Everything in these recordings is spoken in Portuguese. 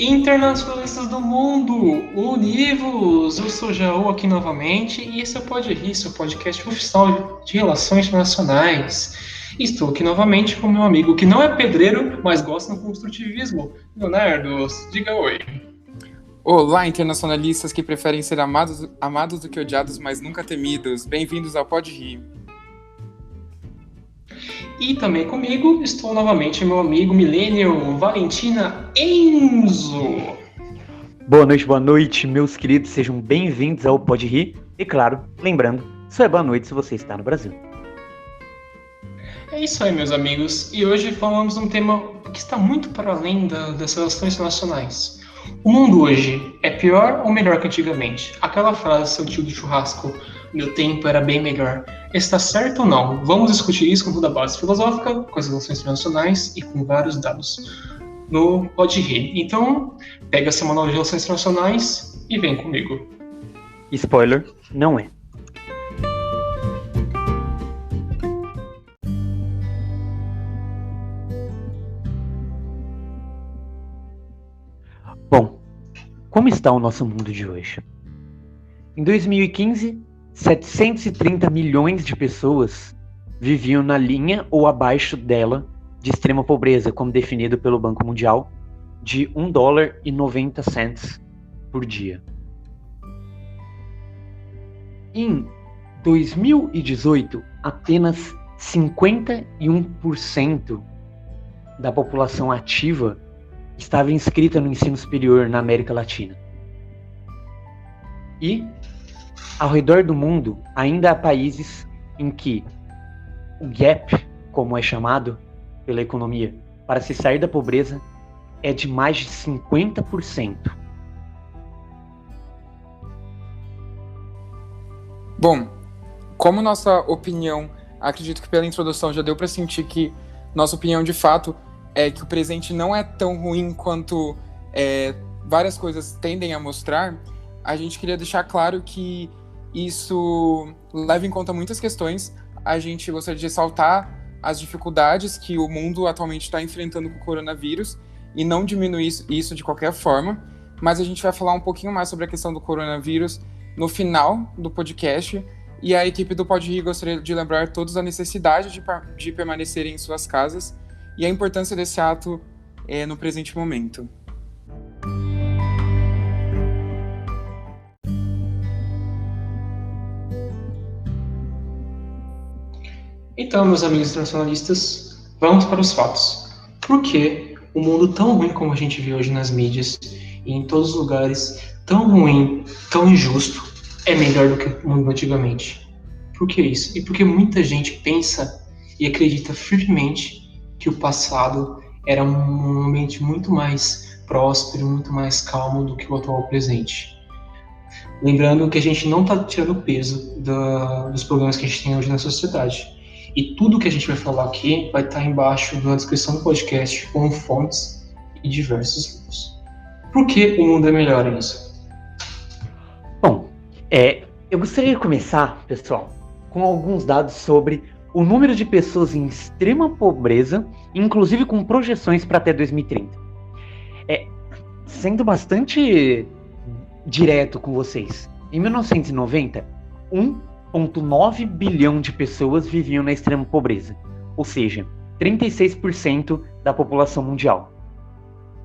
Internacionalistas do mundo, univos! Eu sou Jaú aqui novamente e esse é o Pode Rir, seu podcast oficial de relações internacionais. Estou aqui novamente com meu amigo que não é pedreiro, mas gosta do construtivismo, Leonardo. Diga oi. Olá, internacionalistas que preferem ser amados do que odiados, mas nunca temidos. Bem-vindos ao Pode Rir. E também comigo estou novamente meu amigo Millennial, Valentina Enzo. Boa noite, meus queridos. Sejam bem-vindos ao Pode Rir. E claro, lembrando, só é boa noite se você está no Brasil. É isso aí, meus amigos. E hoje falamos de um tema que está muito para além das relações internacionais. O mundo hoje é pior ou melhor que antigamente? Aquela frase do seu tio do churrasco, meu tempo era bem melhor. Está certo ou não? Vamos discutir isso com toda a base filosófica, com as relações internacionais e com vários dados no Pode Rir. Então, pega essa manual de relações internacionais e vem comigo. Spoiler, não é. Bom, como está o nosso mundo de hoje? Em 2015, 730 milhões de pessoas viviam na linha ou abaixo dela de extrema pobreza, como definido pelo Banco Mundial, de $1,90 por dia. Em 2018, apenas 51% da população ativa estava inscrita no ensino superior na América Latina. E, ao redor do mundo, ainda há países em que o gap, como é chamado pela economia, para se sair da pobreza, é de mais de 50%. Bom, como nossa opinião, acredito que pela introdução já deu para sentir que nossa opinião de fato é que o presente não é tão ruim quanto várias coisas tendem a mostrar. A gente queria deixar claro que isso leva em conta muitas questões. A gente gostaria de ressaltar as dificuldades que o mundo atualmente está enfrentando com o coronavírus e não diminuir isso de qualquer forma, mas a gente vai falar um pouquinho mais sobre a questão do coronavírus no final do podcast, e a equipe do Pode Rir gostaria de lembrar todos a necessidade de permanecerem em suas casas e a importância desse ato no presente momento. Então, meus amigos internacionalistas, vamos para os fatos. Por que o mundo tão ruim como a gente vê hoje nas mídias e em todos os lugares, tão ruim, tão injusto, é melhor do que o mundo antigamente? Por que isso? E porque muita gente pensa e acredita firmemente que o passado era um ambiente muito mais próspero, muito mais calmo do que o atual presente. Lembrando que a gente não está tirando peso dos problemas que a gente tem hoje na sociedade. E tudo que a gente vai falar aqui vai estar embaixo na descrição do podcast com fontes e diversos livros. Por que o mundo é melhor nisso? Bom, eu gostaria de começar, pessoal, com alguns dados sobre o número de pessoas em extrema pobreza, inclusive com projeções para até 2030. Sendo bastante direto com vocês, em 1990, 1,9 bilhão de pessoas viviam na extrema pobreza, ou seja, 36% da população mundial.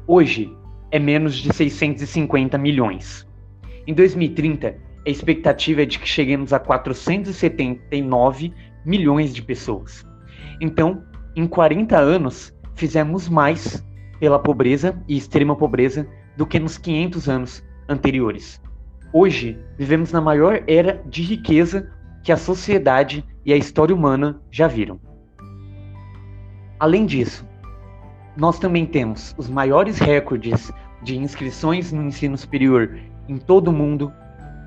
Hoje, é menos de 650 milhões. Em 2030, a expectativa é de que cheguemos a 479 milhões de pessoas. Então, em 40 anos, fizemos mais pela pobreza e extrema pobreza do que nos 500 anos anteriores. Hoje, vivemos na maior era de riqueza que a sociedade e a história humana já viram. Além disso, nós também temos os maiores recordes de inscrições no ensino superior em todo o mundo.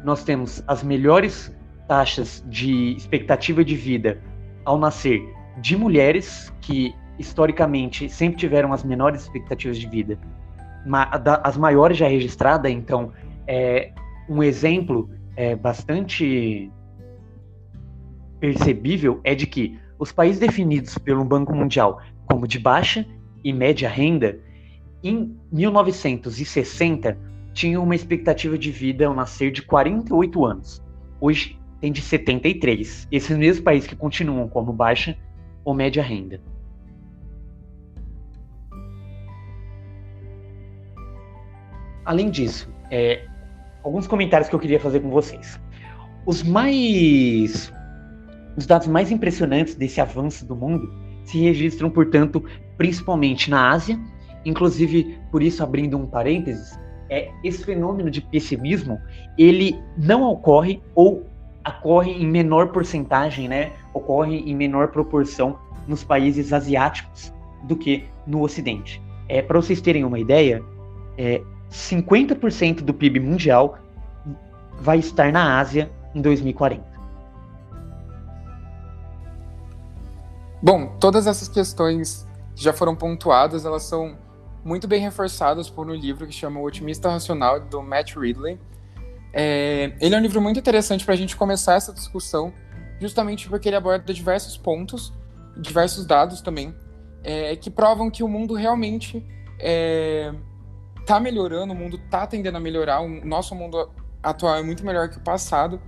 Nós temos as melhores taxas de expectativa de vida ao nascer de mulheres, que historicamente sempre tiveram as menores expectativas de vida, as maiores já registradas. Então, um exemplo bastante percebível é de que os países definidos pelo Banco Mundial como de baixa e média renda em 1960, tinha uma expectativa de vida ao nascer de 48 anos. Hoje tem de 73. Esses mesmos países que continuam como baixa ou média renda. Além disso, alguns comentários que eu queria fazer com vocês. Os dados mais impressionantes desse avanço do mundo se registram, portanto, principalmente na Ásia. Inclusive, por isso, abrindo um parênteses, esse fenômeno de pessimismo, ele não ocorre ou ocorre em menor porcentagem, né? Ocorre em menor proporção nos países asiáticos do que no Ocidente. Para vocês terem uma ideia, 50% do PIB mundial vai estar na Ásia em 2040. Bom, todas essas questões que já foram pontuadas, elas são muito bem reforçadas por um livro que chama O Otimista Racional, do Matt Ridley. Ele é um livro muito interessante para a gente começar essa discussão, justamente porque ele aborda diversos pontos, diversos dados também, que provam que o mundo realmente está melhorando, o mundo está tendendo a melhorar, o nosso mundo atual é muito melhor que o passado,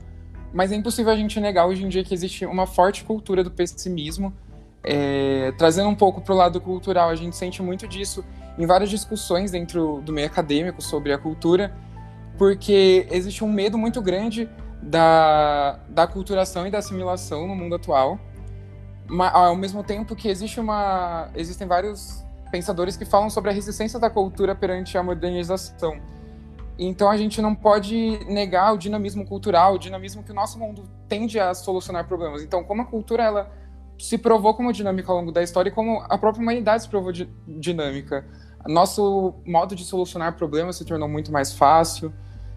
mas é impossível a gente negar hoje em dia que existe uma forte cultura do pessimismo. Trazendo um pouco para o lado cultural, a gente sente muito disso em várias discussões dentro do meio acadêmico sobre a cultura, porque existe um medo muito grande da aculturação e da assimilação no mundo atual, mas, ao mesmo tempo que existem vários pensadores que falam sobre a resistência da cultura perante a modernização. Então a gente não pode negar o dinamismo cultural, o dinamismo que o nosso mundo tende a solucionar problemas. Então, como a cultura ela se provou como dinâmica ao longo da história e como a própria humanidade se provou dinâmica. Nosso modo de solucionar problemas se tornou muito mais fácil.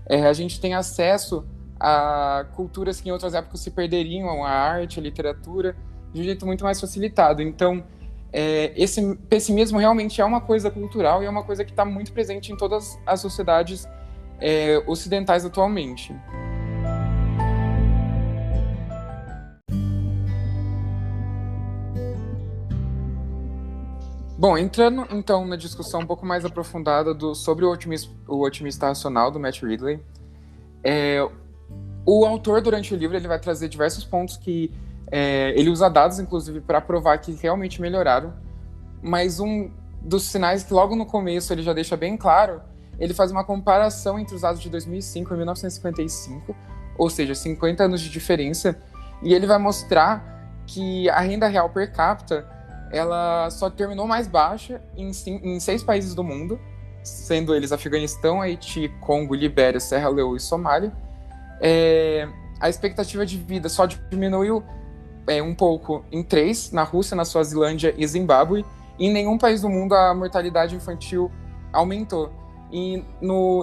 A gente tem acesso a culturas que em outras épocas se perderiam, a arte, a literatura, de um jeito muito mais facilitado. Então, esse pessimismo realmente é uma coisa cultural e é uma coisa que está muito presente em todas as sociedades ocidentais atualmente. Bom, entrando então na discussão um pouco mais aprofundada sobre o otimista racional do Matt Ridley, o autor, durante o livro, ele vai trazer diversos pontos que ele usa dados, inclusive, para provar que realmente melhoraram, mas um dos sinais que logo no começo ele já deixa bem claro, ele faz uma comparação entre os dados de 2005 e 1955, ou seja, 50 anos de diferença, e ele vai mostrar que a renda real per capita ela só terminou mais baixa em 6 países do mundo, sendo eles Afeganistão, Haiti, Congo, Libéria, Serra Leoa e Somália. A expectativa de vida só diminuiu um pouco em 3, na Rússia, na Suazilândia e Zimbábue, e em nenhum país do mundo a mortalidade infantil aumentou. E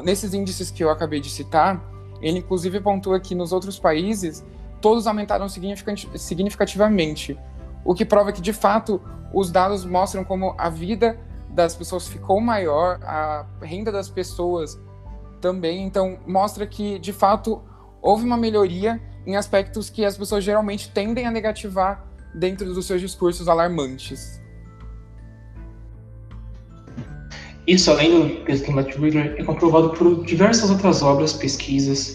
nesses índices que eu acabei de citar, ele inclusive pontua que nos outros países todos aumentaram significativamente, o que prova que, de fato, os dados mostram como a vida das pessoas ficou maior, a renda das pessoas também. Então, mostra que, de fato, houve uma melhoria em aspectos que as pessoas geralmente tendem a negativar dentro dos seus discursos alarmantes. Isso, além do peso do Matt Ridley, é comprovado por diversas outras obras, pesquisas,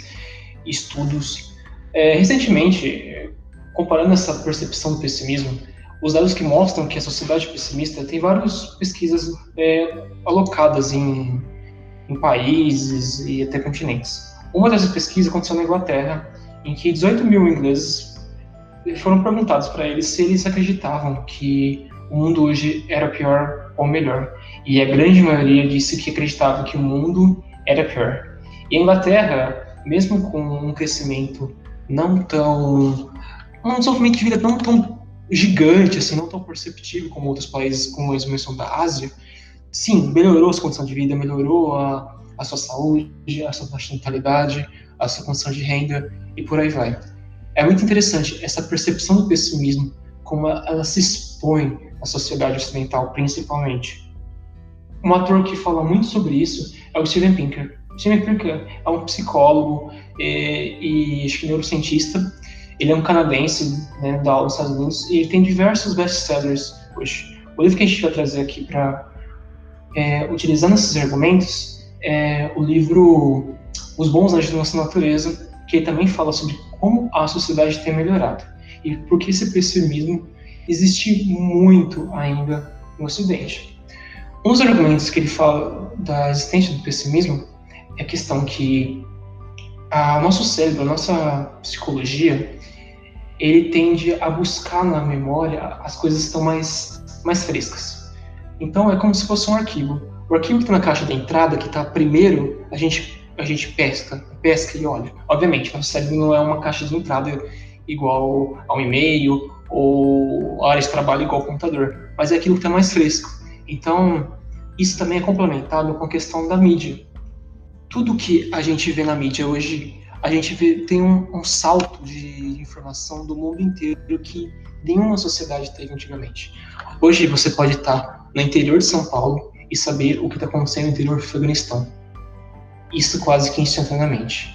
estudos. Recentemente, comparando essa percepção do pessimismo, os dados que mostram que a sociedade pessimista tem várias pesquisas alocadas em países e até continentes. Uma dessas pesquisas aconteceu na Inglaterra, em que 18 mil ingleses foram perguntados para eles se eles acreditavam que o mundo hoje era pior ou melhor. E a grande maioria disse que acreditava que o mundo era pior. E a Inglaterra, mesmo com um crescimento um desenvolvimento de vida não tão gigante, assim, não tão perceptível como outros países, como a mencionou da Ásia, sim, melhorou a sua condição de vida, melhorou a sua saúde, a sua natalidade, a sua condição de renda e por aí vai. É muito interessante essa percepção do pessimismo, como ela se expõe na sociedade ocidental, principalmente. Um ator que fala muito sobre isso é o Steven Pinker. Steven Pinker é um psicólogo e acho que neurocientista. Ele é um canadense, né, da aula dos Estados Unidos, e ele tem diversos best-sellers hoje. O livro que a gente vai trazer aqui para utilizando esses argumentos, o livro Os Bons Anjos da Nossa Natureza, que também fala sobre como a sociedade tem melhorado e por que esse pessimismo existe muito ainda no Ocidente. Um dos argumentos que ele fala da existência do pessimismo é a questão que o nosso cérebro, a nossa psicologia, ele tende a buscar na memória as coisas que estão mais frescas. Então é como se fosse um arquivo. O arquivo que está na caixa de entrada, que está primeiro, a gente pesca e olha. Obviamente, nosso cérebro não é uma caixa de entrada igual ao e-mail ou a área de trabalho igual ao computador, mas é aquilo que está mais fresco. Então, isso também é complementado com a questão da mídia. Tudo que a gente vê na mídia hoje, a gente tem um salto de informação do mundo inteiro que nenhuma sociedade teve antigamente. Hoje você pode estar no interior de São Paulo e saber o que está acontecendo no interior do Afeganistão. Isso quase que instantaneamente.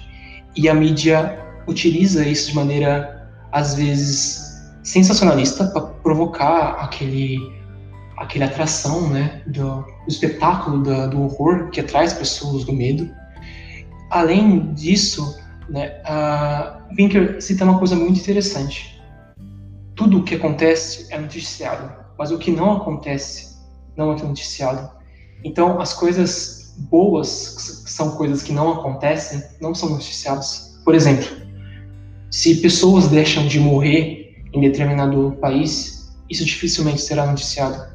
E a mídia utiliza isso de maneira, às vezes, sensacionalista para provocar aquela atração, né, do espetáculo, do horror que atrai as pessoas, do medo. Além disso, né, Pinker cita uma coisa muito interessante. Tudo o que acontece é noticiado, mas o que não acontece não é noticiado. Então, as coisas boas, que são coisas que não acontecem, não são noticiadas. Por exemplo, se pessoas deixam de morrer em determinado país, isso dificilmente será noticiado.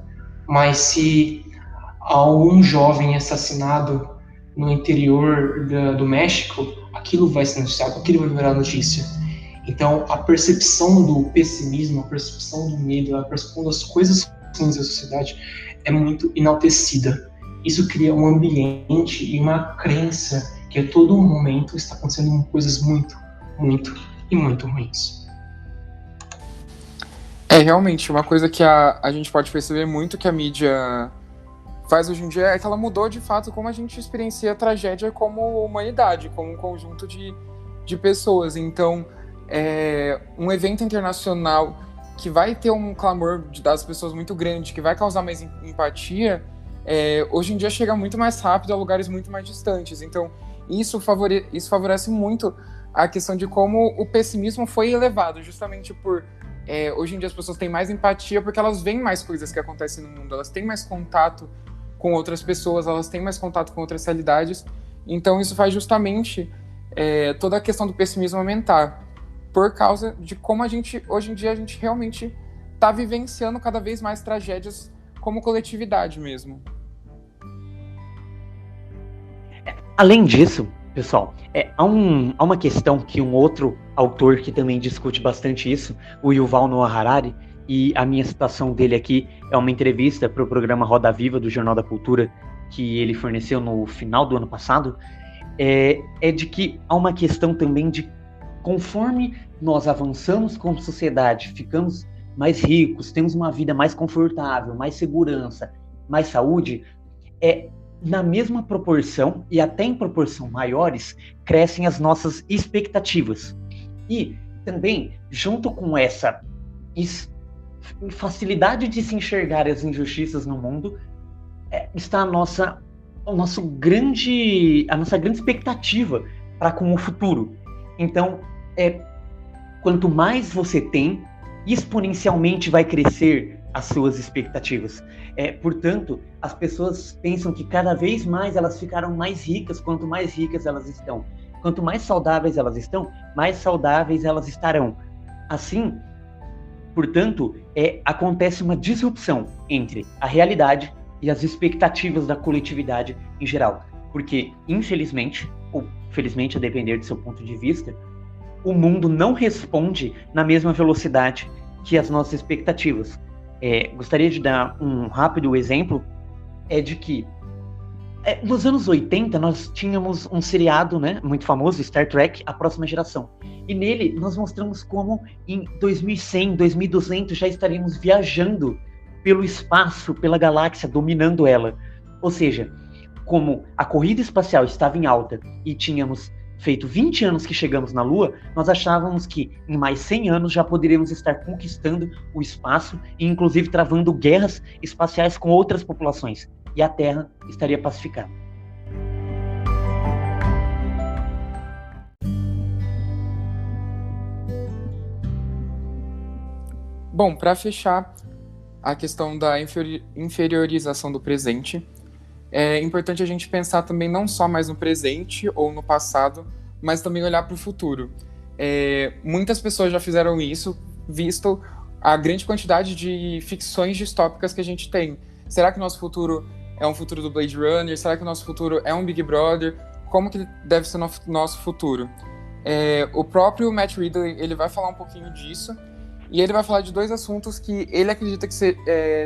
Mas se algum jovem é assassinado no interior do México, aquilo vai ser noticiado, aquilo vai virar notícia. Então, a percepção do pessimismo, a percepção do medo, a percepção das coisas ruins da sociedade é muito enaltecida. Isso cria um ambiente e uma crença que a todo momento está acontecendo coisas muito, muito e muito ruins. Realmente, uma coisa que a gente pode perceber muito que a mídia faz hoje em dia é que ela mudou de fato como a gente experiencia a tragédia como humanidade, como um conjunto de pessoas. Então, um evento internacional que vai ter um clamor das pessoas muito grande, que vai causar mais empatia, hoje em dia chega muito mais rápido a lugares muito mais distantes. Então, isso favorece muito a questão de como o pessimismo foi elevado, justamente por... hoje em dia as pessoas têm mais empatia porque elas veem mais coisas que acontecem no mundo, elas têm mais contato com outras pessoas, elas têm mais contato com outras realidades. Então isso faz justamente toda a questão do pessimismo aumentar, por causa de como hoje em dia a gente realmente está vivenciando cada vez mais tragédias como coletividade mesmo. Além disso, pessoal, há uma questão que um outro autor que também discute bastante isso, o Yuval Noah Harari, e a minha citação dele aqui é uma entrevista para o programa Roda Viva do Jornal da Cultura, que ele forneceu no final do ano passado, é de que há uma questão também de conforme nós avançamos como sociedade, ficamos mais ricos, temos uma vida mais confortável, mais segurança, mais saúde, na mesma proporção, e até em proporção maiores, crescem as nossas expectativas. E também, junto com essa facilidade de se enxergar as injustiças no mundo, está a nossa grande expectativa para com o futuro. Então, quanto mais você tem, exponencialmente vai crescer as suas expectativas. Portanto, as pessoas pensam que cada vez mais elas ficaram mais ricas, quanto mais ricas elas estão. Quanto mais saudáveis elas estão, mais saudáveis elas estarão. Assim, portanto, acontece uma disrupção entre a realidade e as expectativas da coletividade em geral. Porque, infelizmente, ou felizmente, a depender do seu ponto de vista, o mundo não responde na mesma velocidade que as nossas expectativas. Gostaria de dar um rápido exemplo, de que nos anos 80 nós tínhamos um seriado, né, muito famoso, Star Trek, A Próxima Geração. E nele nós mostramos como em 2100, 2200 já estaríamos viajando pelo espaço, pela galáxia, dominando ela. Ou seja, como a corrida espacial estava em alta e tínhamos feito 20 anos que chegamos na Lua, nós achávamos que em mais 100 anos já poderíamos estar conquistando o espaço e inclusive travando guerras espaciais com outras populações. e a Terra estaria pacificada. Bom, para fechar a questão da inferiorização do presente, é importante a gente pensar também não só mais no presente ou no passado, mas também olhar para o futuro. Muitas pessoas já fizeram isso, visto a grande quantidade de ficções distópicas que a gente tem. Será que o nosso futuro é um futuro do Blade Runner? Será que o nosso futuro é um Big Brother? Como que deve ser o nosso futuro? O próprio Matt Ridley, ele vai falar um pouquinho disso, e ele vai falar de 2 assuntos que ele acredita que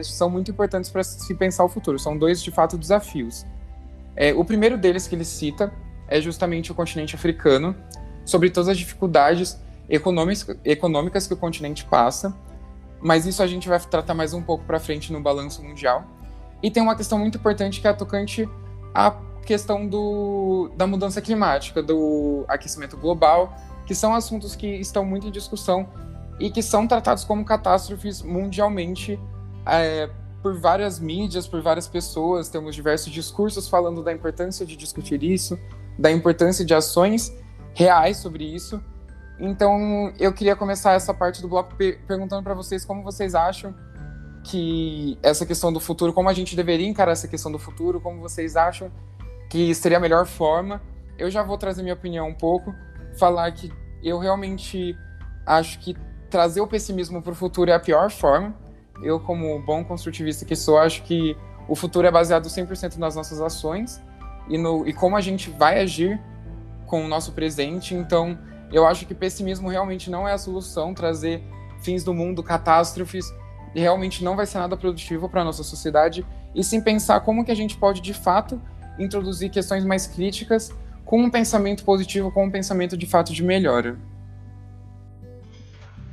são muito importantes para se pensar o futuro. São 2, de fato, desafios. O primeiro deles que ele cita é justamente o continente africano, sobre todas as dificuldades econômicas que o continente passa, mas isso a gente vai tratar mais um pouco para frente no balanço mundial. E tem uma questão muito importante que é tocante à questão da mudança climática, do aquecimento global, que são assuntos que estão muito em discussão e que são tratados como catástrofes mundialmente por várias mídias, por várias pessoas. Temos diversos discursos falando da importância de discutir isso, da importância de ações reais sobre isso. Então, eu queria começar essa parte do bloco perguntando para vocês como vocês acham que essa questão do futuro, como a gente deveria encarar essa questão do futuro, como vocês acham que seria a melhor forma. Eu já vou trazer minha opinião um pouco, falar que eu realmente acho que trazer o pessimismo para o futuro é a pior forma. Eu, como bom construtivista que sou, acho que o futuro é baseado 100% nas nossas ações e como a gente vai agir com o nosso presente. Então, eu acho que pessimismo realmente não é a solução. Trazer fins do mundo, catástrofes, realmente não vai ser nada produtivo para a nossa sociedade, e sim pensar como que a gente pode, de fato, introduzir questões mais críticas com um pensamento positivo, com um pensamento, de fato, de melhora.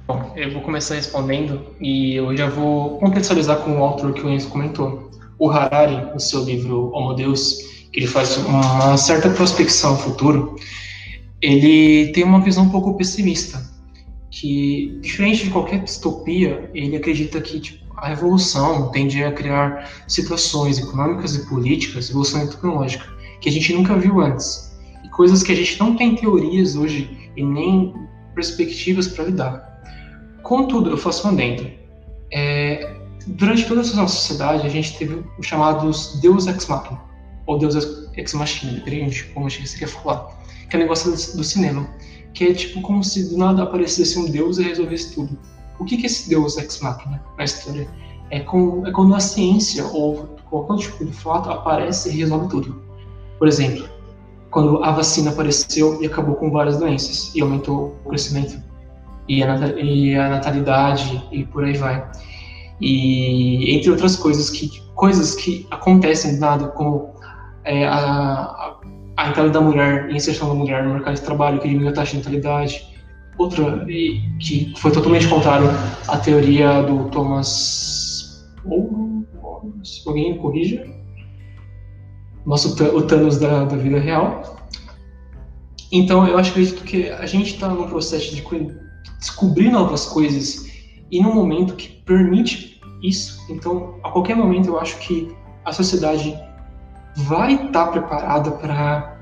Bom, eu vou começar respondendo e eu já vou contextualizar com o autor que o Enzo comentou. O Harari, no seu livro Homo Deus, que ele faz uma certa prospecção ao futuro, ele tem uma visão um pouco pessimista, que, diferente de qualquer distopia, ele acredita que a revolução tende a criar situações econômicas e políticas, evolução tecnológica, que a gente nunca viu antes, e coisas que a gente não tem teorias hoje e nem perspectivas para lidar. Contudo, eu faço um adendo. Durante toda a nossa sociedade, a gente teve os chamados Deus Ex Machina, ou Deus Ex Machina, depende de como você quer falar, que é o negócio do cinema, que é tipo como se do nada aparecesse um Deus e resolvesse tudo. O que é esse Deus Ex Machina na história? É quando a ciência ou qualquer tipo de fato aparece e resolve tudo. Por exemplo, quando a vacina apareceu e acabou com várias doenças e aumentou o crescimento e a natalidade e por aí vai. E entre outras coisas que acontecem do nada, como a entrada da mulher e a inserção da mulher no mercado de trabalho, que diminui a taxa de natalidade. Outra, que foi totalmente contrário à teoria do Thomas... se alguém me corrija. O Thanos da vida real. Então, eu acredito que a gente está num processo de descobrir novas coisas e num momento que permite isso. Então, a qualquer momento, eu acho que a sociedade vai estar preparada para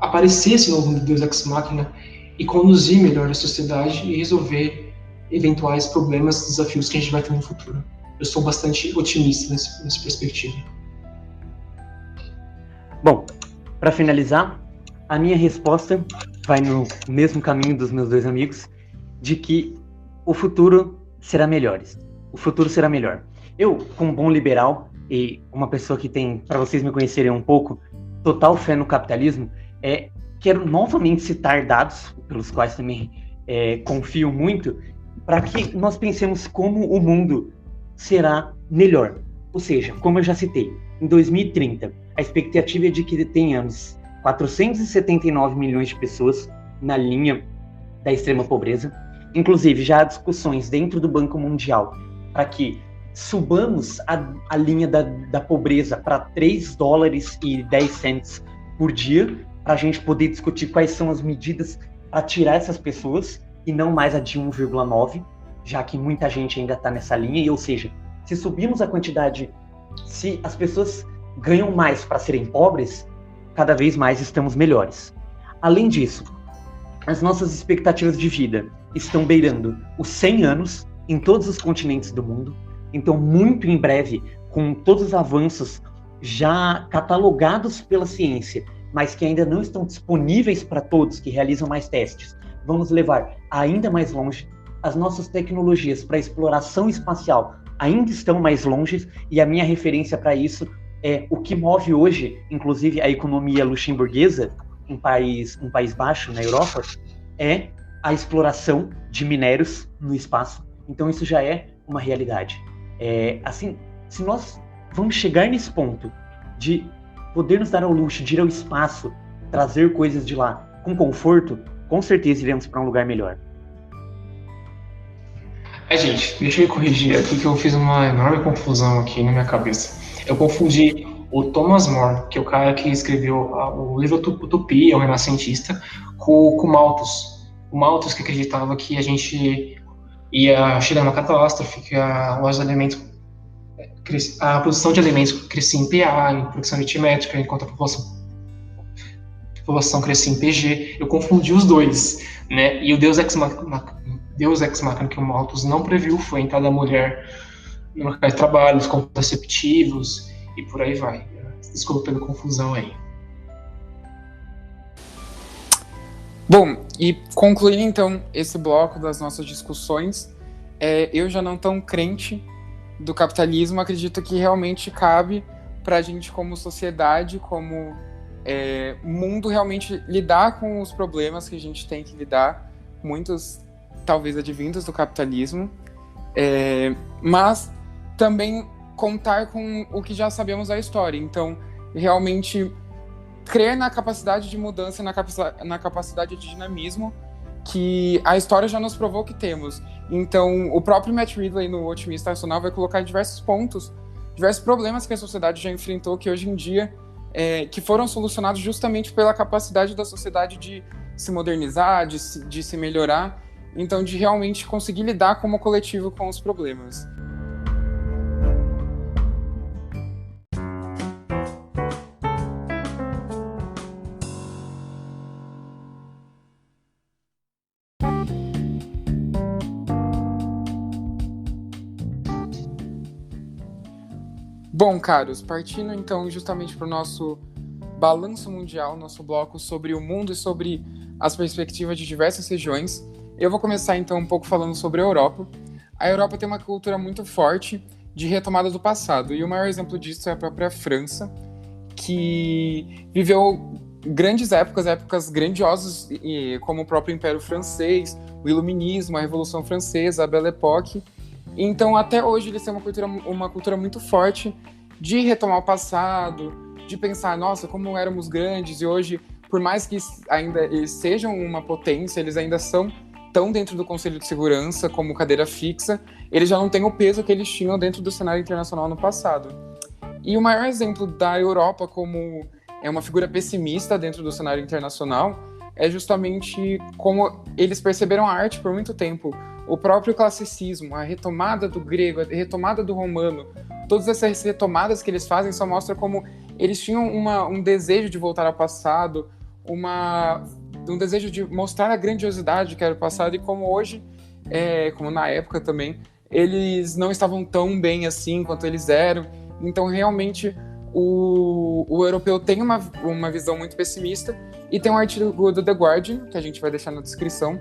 aparecer esse novo Deus Ex Machina e conduzir melhor a sociedade e resolver eventuais problemas, desafios que a gente vai ter no futuro. Eu sou bastante otimista nessa perspectiva. Bom, para finalizar, a minha resposta vai no mesmo caminho dos meus 2 amigos, de que o futuro será melhor. O futuro será melhor. Eu, como bom liberal e uma pessoa que tem, para vocês me conhecerem um pouco, total fé no capitalismo, quero novamente citar dados, pelos quais também confio muito, para que nós pensemos como o mundo será melhor. Ou seja, como eu já citei, em 2030, a expectativa é de que tenhamos 479 milhões de pessoas na linha da extrema pobreza. Inclusive, já há discussões dentro do Banco Mundial para que subamos a linha da pobreza para $3,10 por dia, para a gente poder discutir quais são as medidas para tirar essas pessoas, e não mais a de 1,9, já que muita gente ainda está nessa linha, ou seja, se subirmos a quantidade Se as pessoas ganham mais para serem pobres, cada vez mais estamos melhores. Além disso, as nossas expectativas de vida estão beirando os 100 anos em todos os continentes do mundo. Então, muito em breve, com todos os avanços já catalogados pela ciência, mas que ainda não estão disponíveis para todos que realizam mais testes, vamos levar ainda mais longe. As nossas tecnologias para exploração espacial ainda estão mais longe, e a minha referência para isso é o que move hoje, inclusive, a economia luxemburguesa, um país baixo na Europa, é a exploração de minérios no espaço. Então isso já é uma realidade. Assim, se nós vamos chegar nesse ponto de poder nos dar ao luxo de ir ao espaço, trazer coisas de lá com conforto, com certeza iremos para um lugar melhor. Gente, deixa eu me corrigir aqui que eu fiz uma enorme confusão aqui na minha cabeça. Eu confundi o Thomas More, que é o cara que escreveu o livro Utopia, o renascentista, com o Malthus. O Malthus que acreditava que a gente ia chegar numa catástrofe, que a produção de alimentos crescia em PA, em produção aritmétrica, enquanto a população crescia em PG. Eu confundi os dois, né? E o Deus Ex Machina que o Malthus não previu foi a entrada da mulher no mercado de trabalho, os contraceptivos e por aí vai. Desculpa pela confusão aí. Bom, e concluindo então esse bloco das nossas discussões, eu já não tão crente do capitalismo, acredito que realmente cabe para a gente como sociedade, como mundo, realmente lidar com os problemas que a gente tem que lidar, muitos talvez advindos do capitalismo, mas também contar com o que já sabemos da história. Então, realmente crer na capacidade de mudança, na capacidade de dinamismo que a história já nos provou que temos. Então, o próprio Matt Ridley no Otimista Racional vai colocar diversos pontos, diversos problemas que a sociedade já enfrentou, que hoje em dia que foram solucionados justamente pela capacidade da sociedade de se modernizar, de se melhorar, então de realmente conseguir lidar como coletivo com os problemas. Bom, caros, partindo então justamente para o nosso balanço mundial, nosso bloco sobre o mundo e sobre as perspectivas de diversas regiões, eu vou começar então um pouco falando sobre a Europa. A Europa tem uma cultura muito forte de retomada do passado, e o maior exemplo disso é a própria França, que viveu grandes épocas grandiosas, como o próprio Império Francês, o Iluminismo, a Revolução Francesa, a Belle Époque. Então, até hoje, eles têm uma cultura muito forte de retomar o passado, de pensar, nossa, como éramos grandes, e hoje, por mais que ainda eles sejam uma potência, eles ainda estão dentro do Conselho de Segurança como cadeira fixa, eles já não têm o peso que eles tinham dentro do cenário internacional no passado. E o maior exemplo da Europa como uma figura pessimista dentro do cenário internacional é justamente como eles perceberam a arte por muito tempo. O próprio classicismo, a retomada do grego, a retomada do romano, todas essas retomadas que eles fazem só mostram como eles tinham um desejo de voltar ao passado, um desejo de mostrar a grandiosidade que era o passado, e como hoje, como na época também, eles não estavam tão bem assim quanto eles eram. Então, realmente, o europeu tem uma visão muito pessimista, e tem um artigo do The Guardian, que a gente vai deixar na descrição,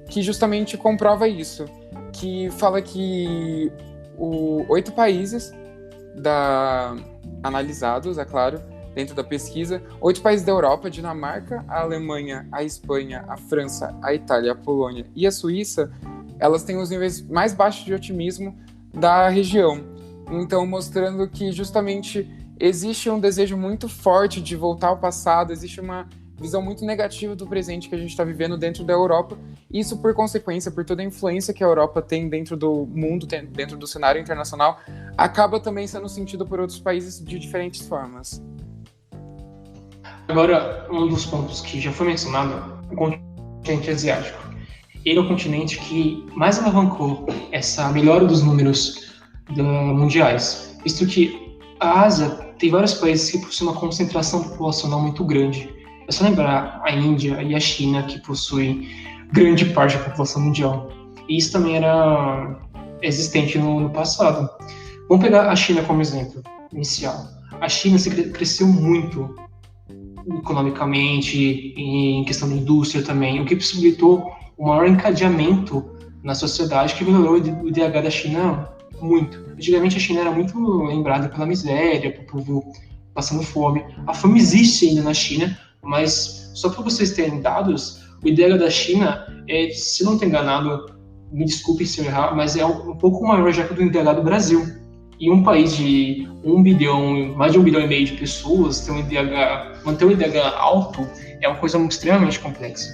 que justamente comprova isso, que fala que 8 países analisados, é claro, dentro da pesquisa, 8 países da Europa, a Dinamarca, a Alemanha, a Espanha, a França, a Itália, a Polônia e a Suíça, elas têm os níveis mais baixos de otimismo da região. Então, mostrando que justamente existe um desejo muito forte de voltar ao passado, existe uma visão muito negativa do presente que a gente está vivendo dentro da Europa. Isso, por consequência, por toda a influência que a Europa tem dentro do mundo, dentro do cenário internacional, acaba também sendo sentido por outros países de diferentes formas. Agora, um dos pontos que já foi mencionado, o continente asiático. Ele é o continente que mais alavancou essa melhora dos números mundiais, visto que a Ásia tem vários países que possuem uma concentração populacional muito grande. É só lembrar a Índia e a China, que possuem grande parte da população mundial. E isso também era existente no passado. Vamos pegar a China como exemplo inicial. A China cresceu muito economicamente, em questão de indústria também, o que possibilitou o maior encadeamento na sociedade, que melhorou o IDH da China muito. Antigamente a China era muito lembrada pela miséria, pelo povo passando fome. A fome existe ainda na China, mas só para vocês terem dados, o IDH da China, se não estou enganado, me desculpe se eu errar, mas é um pouco maior já que o do IDH do Brasil. E um país de 1 bilhão, mais de 1,5 bilhão de pessoas, manter um IDH alto é uma coisa extremamente complexa,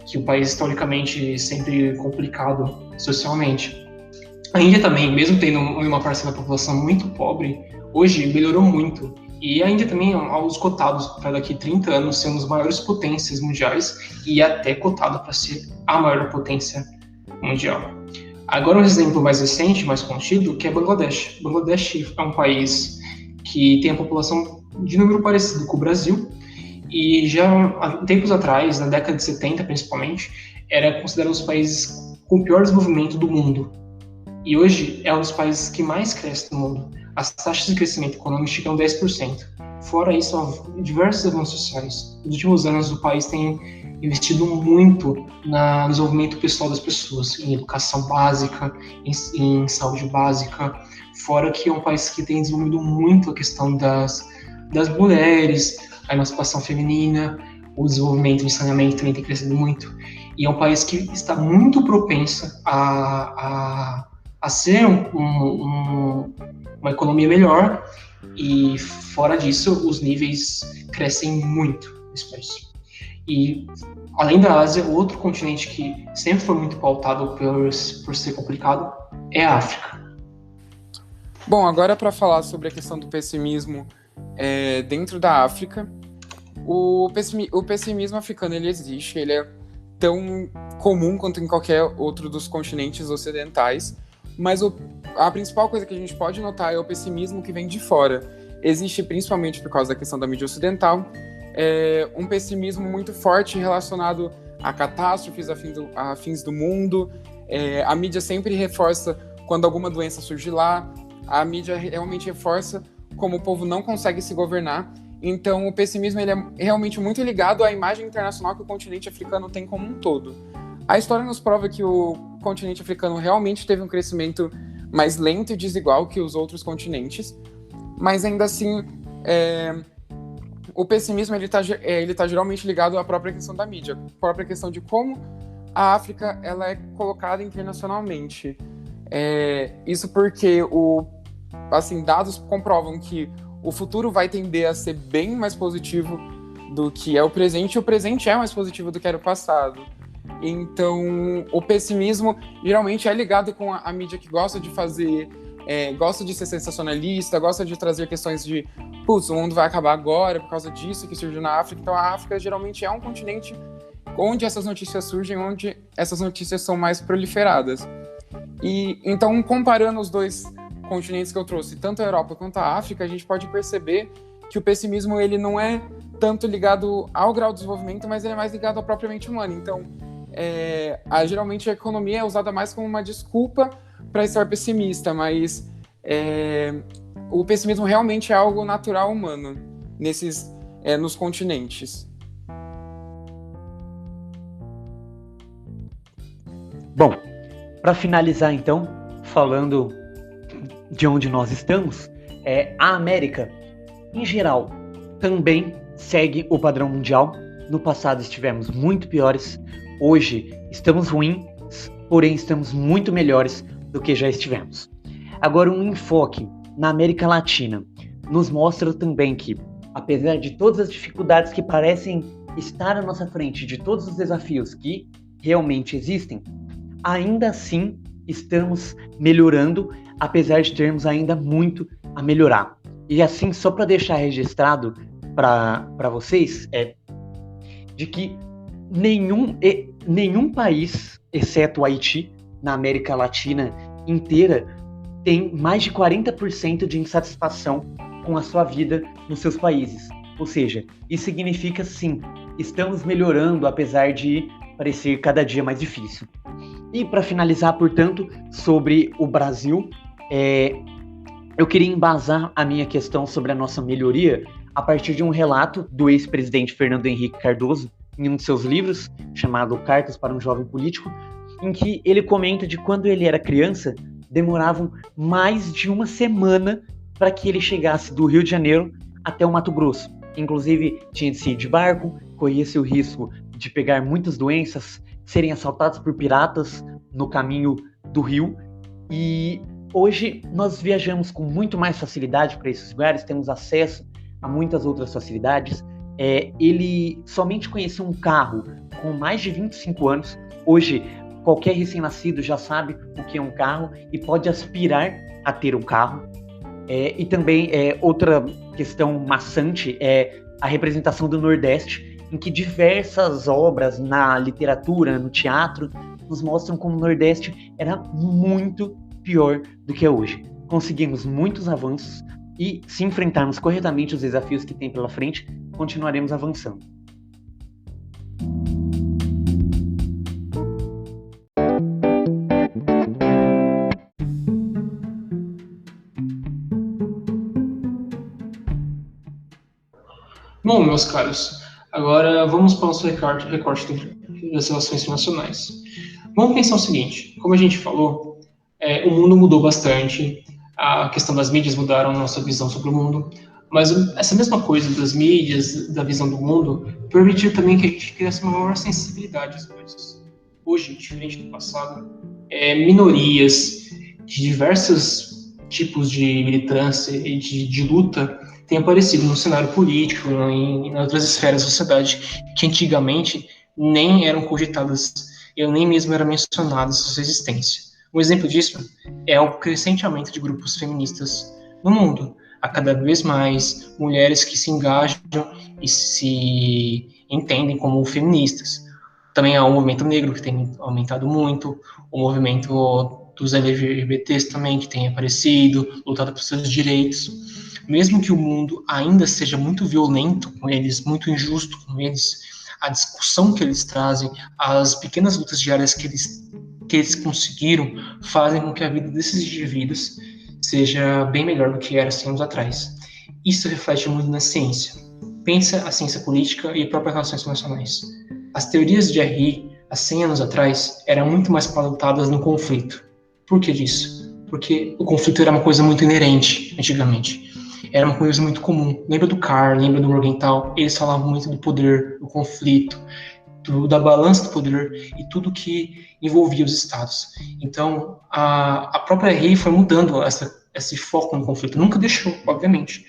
que o país historicamente sempre complicado socialmente. A Índia também, mesmo tendo uma parcela da população muito pobre, hoje melhorou muito. E a Índia também é um dos cotados para daqui a 30 anos ser uma das maiores potências mundiais e até cotado para ser a maior potência mundial. Agora um exemplo mais recente, mais contido, que é Bangladesh. Bangladesh é um país que tem a população de número parecido com o Brasil e já há tempos atrás, na década de 70 principalmente, era considerado um dos países com o pior desenvolvimento do mundo. E hoje é um dos países que mais cresce no mundo. As taxas de crescimento econômico chegam a 10%. Fora isso, há diversos avanços sociais. Nos últimos anos, o país tem investido muito no desenvolvimento pessoal das pessoas, em educação básica, em saúde básica. Fora que é um país que tem desenvolvido muito a questão das mulheres, a emancipação feminina, o desenvolvimento de saneamento também tem crescido muito. E é um país que está muito propenso a ser uma economia melhor, e fora disso, os níveis crescem muito nesse país. E, além da Ásia, o outro continente que sempre foi muito pautado por ser complicado é a África. Bom, agora para falar sobre a questão do pessimismo dentro da África, o pessimismo africano ele existe, ele é tão comum quanto em qualquer outro dos continentes ocidentais, mas a principal coisa que a gente pode notar é o pessimismo que vem de fora. Existe, principalmente por causa da questão da mídia ocidental, um pessimismo muito forte relacionado a catástrofes, a fins do mundo. A mídia sempre reforça quando alguma doença surge lá. A mídia realmente reforça como o povo não consegue se governar. Então, o pessimismo ele é realmente muito ligado à imagem internacional que o continente africano tem como um todo. A história nos prova que o continente africano realmente teve um crescimento mais lento e desigual que os outros continentes, mas ainda assim, o pessimismo ele tá geralmente ligado à própria questão da mídia, à própria questão de como a África ela é colocada internacionalmente. Isso porque dados comprovam que o futuro vai tender a ser bem mais positivo do que é o presente, e o presente é mais positivo do que era o passado. Então, o pessimismo geralmente é ligado com a mídia que gosta de fazer, gosta de ser sensacionalista, gosta de trazer questões de o mundo vai acabar agora por causa disso que surgiu na África. Então, a África geralmente é um continente onde essas notícias surgem, onde essas notícias são mais proliferadas. E então, comparando os dois continentes que eu trouxe, tanto a Europa quanto a África, a gente pode perceber que o pessimismo ele não é tanto ligado ao grau de desenvolvimento, mas ele é mais ligado à própria mente humana. Então, geralmente a economia é usada mais como uma desculpa para estar pessimista, mas o pessimismo realmente é algo natural humano nos continentes. Bom, para finalizar então, falando de onde nós estamos, a América, em geral, também segue o padrão mundial. No passado estivemos muito piores, hoje estamos ruins, porém estamos muito melhores do que já estivemos. Agora, um enfoque na América Latina nos mostra também que, apesar de todas as dificuldades que parecem estar à nossa frente, de todos os desafios que realmente existem, ainda assim estamos melhorando, apesar de termos ainda muito a melhorar. E assim, só para deixar registrado para vocês, de que nenhum país, exceto o Haiti, na América Latina inteira, tem mais de 40% de insatisfação com a sua vida nos seus países. Ou seja, isso significa sim, estamos melhorando apesar de parecer cada dia mais difícil. E para finalizar, portanto, sobre o Brasil, eu queria embasar a minha questão sobre a nossa melhoria a partir de um relato do ex-presidente Fernando Henrique Cardoso, em um de seus livros, chamado Cartas para um Jovem Político, em que ele comenta de quando ele era criança, demoravam mais de uma semana para que ele chegasse do Rio de Janeiro até o Mato Grosso. Inclusive, tinha de se ir de barco, corria-se o risco de pegar muitas doenças, serem assaltados por piratas no caminho do rio. E hoje nós viajamos com muito mais facilidade para esses lugares, temos acesso a muitas outras facilidades. Ele somente conheceu um carro com mais de 25 anos. Hoje, qualquer recém-nascido já sabe o que é um carro e pode aspirar a ter um carro. E também outra questão maçante é a representação do Nordeste, em que diversas obras na literatura, no teatro, nos mostram como o Nordeste era muito pior do que é hoje. Conseguimos muitos avanços e, se enfrentarmos corretamente os desafios que tem pela frente, continuaremos avançando. Bom, meus caros, agora vamos para o nosso recorte das relações internacionais. Vamos pensar o seguinte, como a gente falou, o mundo mudou bastante, a questão das mídias mudaram a nossa visão sobre o mundo, mas essa mesma coisa das mídias, da visão do mundo, permitiu também que a gente criasse uma maior sensibilidade às coisas. Hoje, diferente do passado, minorias de diversos tipos de militância e de luta têm aparecido no cenário político, em outras esferas da sociedade, que antigamente nem eram cogitadas, ou nem mesmo eram mencionadas a sua existência. Um exemplo disso é o crescente aumento de grupos feministas no mundo. Há cada vez mais mulheres que se engajam e se entendem como feministas. Também há o movimento negro, que tem aumentado muito, o movimento dos LGBTs também, que tem aparecido, lutado por seus direitos. Mesmo que o mundo ainda seja muito violento com eles, muito injusto com eles, a discussão que eles trazem, as pequenas lutas diárias que eles conseguiram, fazem com que a vida desses indivíduos seja bem melhor do que era 100 anos atrás. Isso reflete muito na ciência. Pensa a ciência política e próprias relações internacionais. As teorias de R.I., há 100 anos atrás, eram muito mais pautadas no conflito. Por que disso? Porque o conflito era uma coisa muito inerente, antigamente. Era uma coisa muito comum. Lembra do Carr, lembra do Morgenthau? Eles falavam muito do poder, do conflito, da balança do poder e tudo que envolvia os estados. Então, a própria RI foi mudando esse foco no conflito. Nunca deixou, obviamente,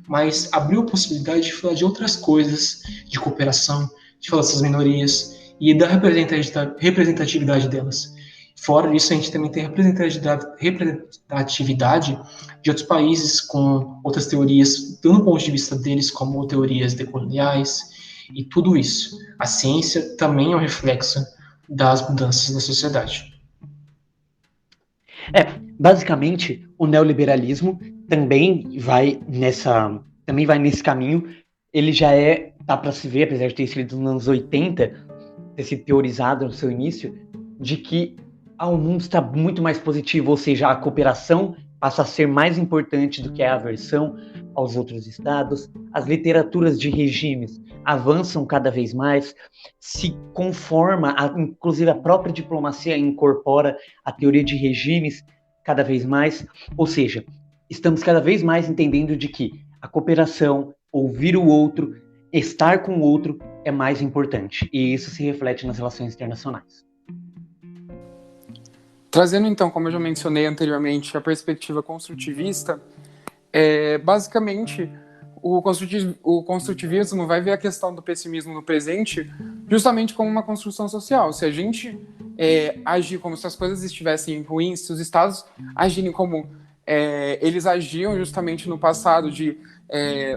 mas abriu a possibilidade de falar de outras coisas, de cooperação, de falar dessas minorias e da representatividade delas. Fora disso, a gente também tem a representatividade de outros países com outras teorias, do ponto de vista deles, como teorias decoloniais e tudo isso. A ciência também é um reflexo das mudanças na sociedade. Basicamente, o neoliberalismo também vai nesse caminho. Ele já dá para se ver, apesar de ter sido nos anos 80, ter sido teorizado no seu início, de que o mundo está muito mais positivo, ou seja, a cooperação passa a ser mais importante do que a aversão aos outros estados. As literaturas de regimes avançam cada vez mais, se conforma, inclusive a própria diplomacia incorpora a teoria de regimes cada vez mais, ou seja, estamos cada vez mais entendendo de que a cooperação, ouvir o outro, estar com o outro é mais importante, e isso se reflete nas relações internacionais. Trazendo então, como eu já mencionei anteriormente, a perspectiva construtivista, basicamente o construtivismo vai ver a questão do pessimismo no presente justamente como uma construção social. Se a gente agir como se as coisas estivessem ruins, se os estados agirem como eles agiam justamente no passado,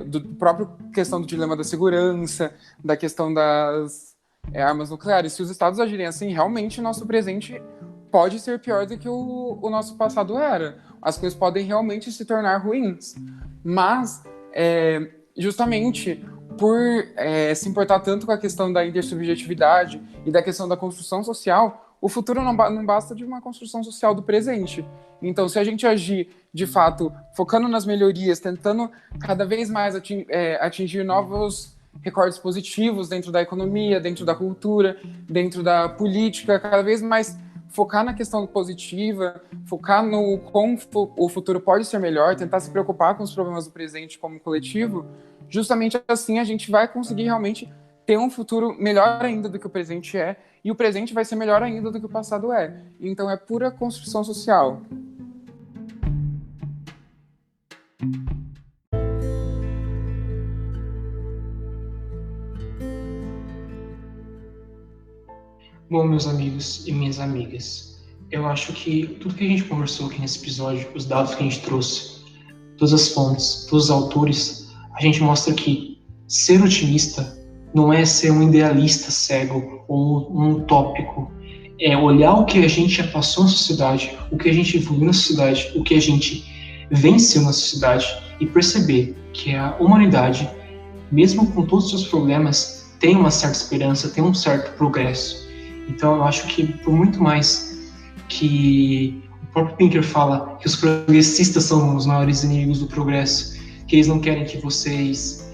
do próprio questão do dilema da segurança, da questão das armas nucleares, se os estados agirem assim, realmente o nosso presente pode ser pior do que o nosso passado era. As coisas podem realmente se tornar ruins. Mas justamente por se importar tanto com a questão da intersubjetividade e da questão da construção social, o futuro não basta de uma construção social do presente. Então, se a gente agir, de fato, focando nas melhorias, tentando cada vez mais atingir novos recordes positivos dentro da economia, dentro da cultura, dentro da política, cada vez mais focar na questão positiva, focar no como o futuro pode ser melhor, tentar se preocupar com os problemas do presente como coletivo, justamente assim a gente vai conseguir realmente ter um futuro melhor ainda do que o presente é, e o presente vai ser melhor ainda do que o passado é. Então é pura construção social. Bom, meus amigos e minhas amigas, eu acho que tudo que a gente conversou aqui nesse episódio, os dados que a gente trouxe, todas as fontes, todos os autores, a gente mostra que ser otimista não é ser um idealista cego ou um utópico. É olhar o que a gente já passou na sociedade, o que a gente evoluiu na sociedade, o que a gente venceu na sociedade e perceber que a humanidade, mesmo com todos os seus problemas, tem uma certa esperança, tem um certo progresso. Então eu acho que por muito mais que o próprio Pinker fala que os progressistas são os maiores inimigos do progresso, que eles não querem que vocês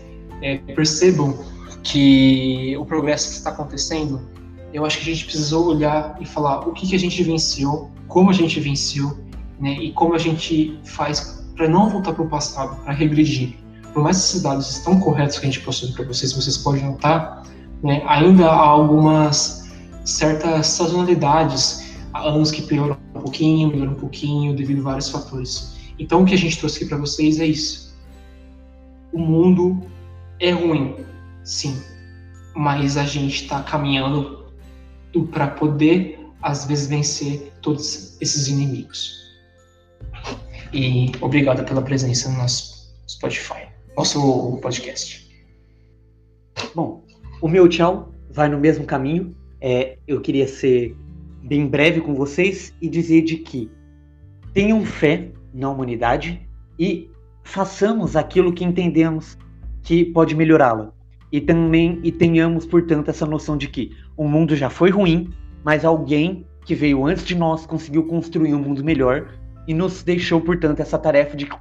percebam que o progresso que está acontecendo, eu acho que a gente precisa olhar e falar o que a gente venceu, como a gente venceu, né, e como a gente faz para não voltar para o passado, para regredir. Por mais que esses dados estão corretos que a gente passou para vocês podem notar, né, ainda há algumas certas sazonalidades, há anos que pioram um pouquinho, devido a vários fatores. Então o que a gente trouxe aqui para vocês é isso. O mundo é ruim, sim, mas a gente está caminhando para poder, às vezes, vencer todos esses inimigos. E obrigado pela presença no nosso Spotify, nosso podcast. Bom, o meu tchau vai no mesmo caminho. Eu queria ser bem breve com vocês e dizer de que tenham fé na humanidade e façamos aquilo que entendemos que pode melhorá-la. E tenhamos, portanto, essa noção de que o mundo já foi ruim, mas alguém que veio antes de nós conseguiu construir um mundo melhor e nos deixou, portanto, essa tarefa de que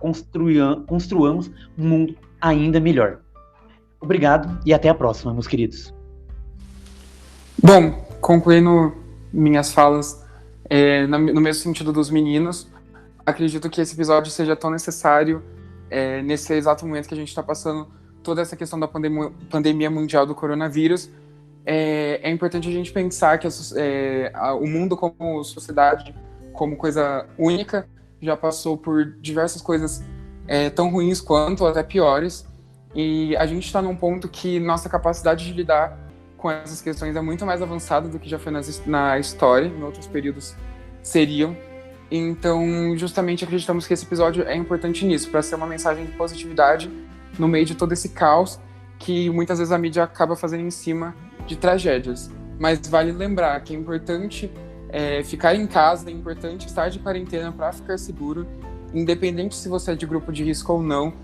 construamos um mundo ainda melhor. Obrigado e até a próxima, meus queridos. Bom, concluindo minhas falas no mesmo sentido dos meninos, acredito que esse episódio seja tão necessário nesse exato momento que a gente está passando toda essa questão da pandemia mundial do coronavírus. É importante a gente pensar que o mundo como sociedade, como coisa única, já passou por diversas coisas tão ruins quanto, até piores, e a gente está num ponto que nossa capacidade de lidar com essas questões é muito mais avançada do que já foi na história, em outros períodos seriam. Então, justamente acreditamos que esse episódio é importante nisso, para ser uma mensagem de positividade no meio de todo esse caos que muitas vezes a mídia acaba fazendo em cima de tragédias. Mas vale lembrar que é importante ficar em casa, é importante estar de quarentena para ficar seguro, independente se você é de grupo de risco ou não.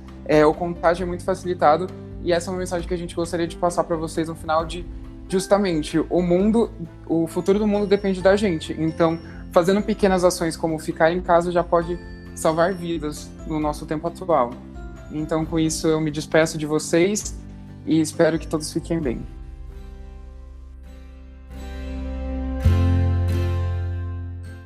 O contágio é muito facilitado e essa é uma mensagem que a gente gostaria de passar para vocês no final de justamente o futuro do mundo depende da gente. Então, fazendo pequenas ações como ficar em casa já pode salvar vidas no nosso tempo atual. Então, com isso, eu me despeço de vocês e espero que todos fiquem bem.